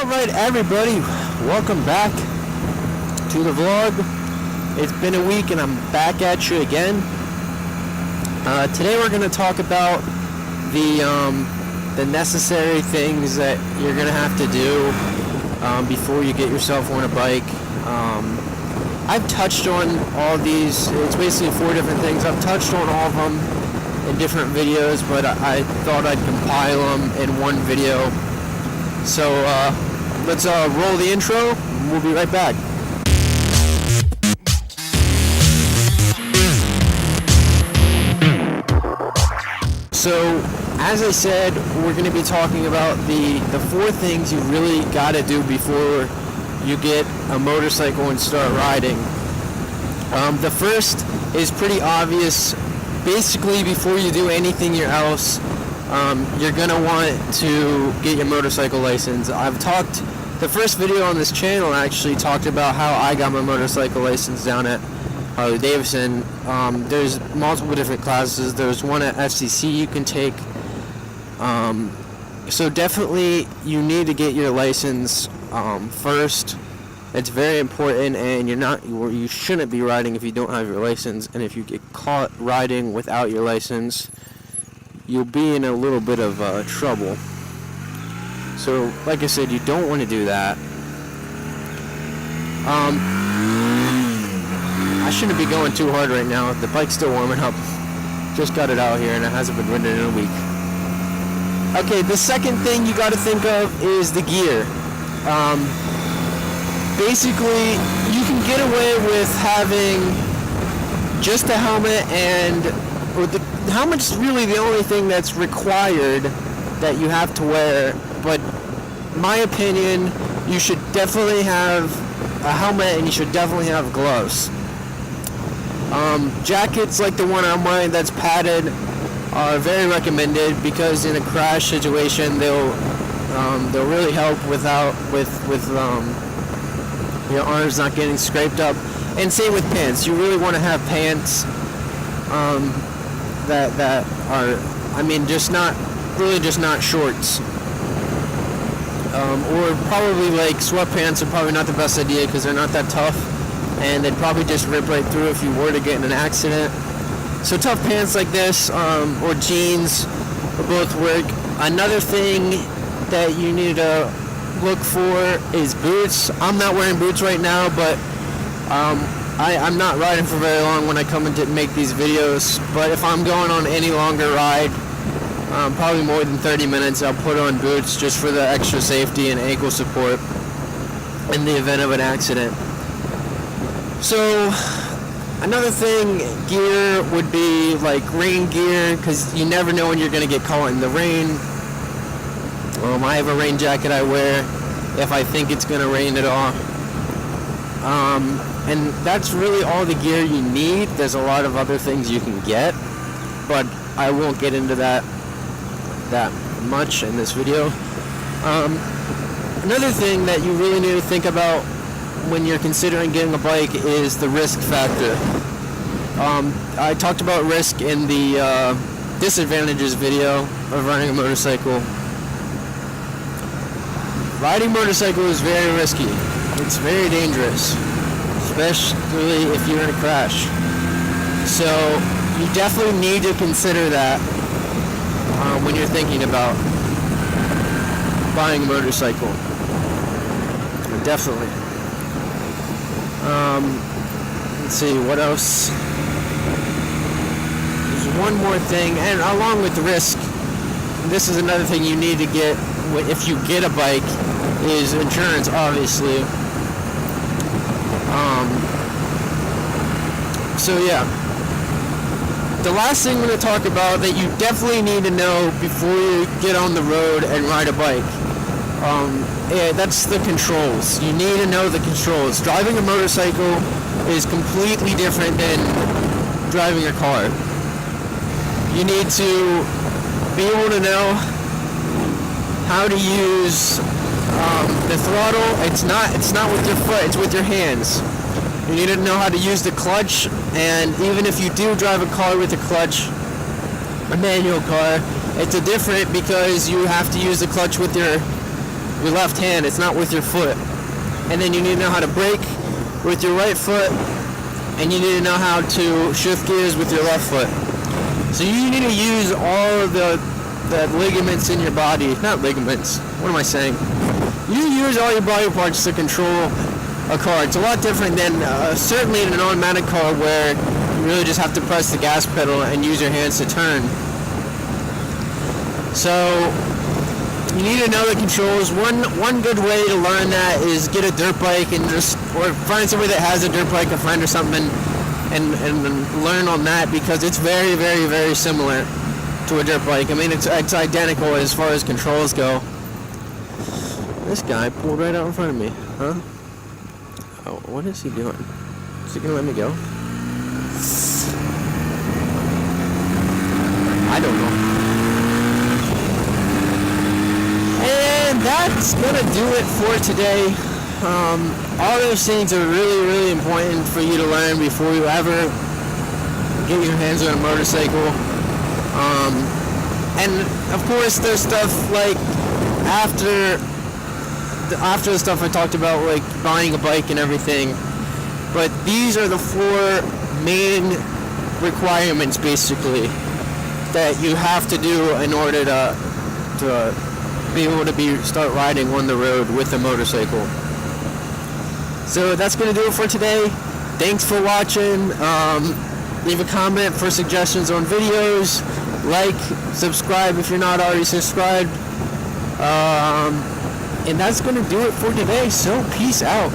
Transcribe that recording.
Alright everybody, welcome back to the vlog. It's been a week and I'm back at you again. Today we're going to talk about the necessary things that you're going to have to do before you get yourself on a bike. I've touched on all these. It's basically 4 different things. I've touched on all of them in different videos, but I thought I'd compile them in one video. So let's roll the intro. We'll be right back. So, as I said, we're going to be talking about the 4 things you really got to do before you get a motorcycle and start riding. The first is pretty obvious. Basically, before you do anything else, you're going to want to get your motorcycle license. The first video on this channel actually talked about how I got my motorcycle license down at Harley-Davidson. There's multiple different classes. There's one at FCC you can take. So definitely you need to get your license first. It's very important, and you shouldn't be riding if you don't have your license. And if you get caught riding without your license, you'll be in a little bit of trouble. So, like I said, you don't want to do that. I shouldn't be going too hard right now. The bike's still warming up. Just got it out here, and it hasn't been ridden in a week. Okay, the second thing you got to think of is the gear. Basically, you can get away with having just a helmet, and the helmet's really the only thing that's required that you have to wear. But in my opinion, you should definitely have a helmet, and you should definitely have gloves. Jackets like the one I'm wearing that's padded are very recommended, because in a crash situation they'll really help with your arms not getting scraped up. And same with pants. You really want to have pants that are, just not shorts. Or probably like sweatpants are probably not the best idea, because they're not that tough, and they'd probably just rip right through if you were to get in an accident. So tough pants like this, or jeans, will both work. Another thing that you need to look for is boots. I'm not wearing boots right now, but I'm not riding for very long when I come in to make these videos. But if I'm going on any longer ride, probably more than 30 minutes, I'll put on boots just for the extra safety and ankle support in the event of an accident. So another thing, gear would be like rain gear, because you never know when you're going to get caught in the rain. I have a rain jacket I wear if I think it's going to rain at all. And that's really all the gear you need. There's a lot of other things you can get, but I won't get into that much in this video. Another thing that you really need to think about when you're considering getting a bike is the risk factor. I talked about risk in the disadvantages video of running a motorcycle. Riding a motorcycle is very risky. It's very dangerous, especially if you're in a crash. So you definitely need to consider that when you're thinking about buying a motorcycle. Definitely. Let's see, what else? There's one more thing, and along with the risk, this is another thing you need to get if you get a bike, is insurance, obviously. So yeah. The last thing I'm going to talk about that you definitely need to know before you get on the road and ride a bike, that's the controls. You need to know the controls. Driving a motorcycle is completely different than driving a car. You need to be able to know how to use the throttle. It's not with your foot, it's with your hands. You need to know how to use the clutch, and even if you do drive a car with a clutch, a manual car, it's different because you have to use the clutch with your your left hand. It's not with your foot. And then you need to know how to brake with your right foot, and you need to know how to shift gears with your left foot. So you need to use all of the ligaments in your body. Not ligaments. What am I saying? You use all your body parts to control a car. It's a lot different than certainly in an automatic car where you really just have to press the gas pedal and use your hands to turn. So you need to know the controls. One good way to learn that is get a dirt bike or find somebody that has a dirt bike, a friend or something, and learn on that, because it's very, very, very similar to a dirt bike. I mean, it's identical as far as controls go. This guy pulled right out in front of me, huh? Oh, what is he doing? Is he gonna let me go? I don't know. And that's gonna do it for today. All those things are really, really important for you to learn before you ever get your hands on a motorcycle. And of course, there's stuff like after the stuff I talked about, like buying a bike and everything. But these are the 4 main requirements, basically, that you have to do in order to be able to start riding on the road with a motorcycle. So that's going to do it for today. Thanks for watching. Leave a comment for suggestions on videos. Like, subscribe if you're not already subscribed. And that's going to do it for today. So peace out.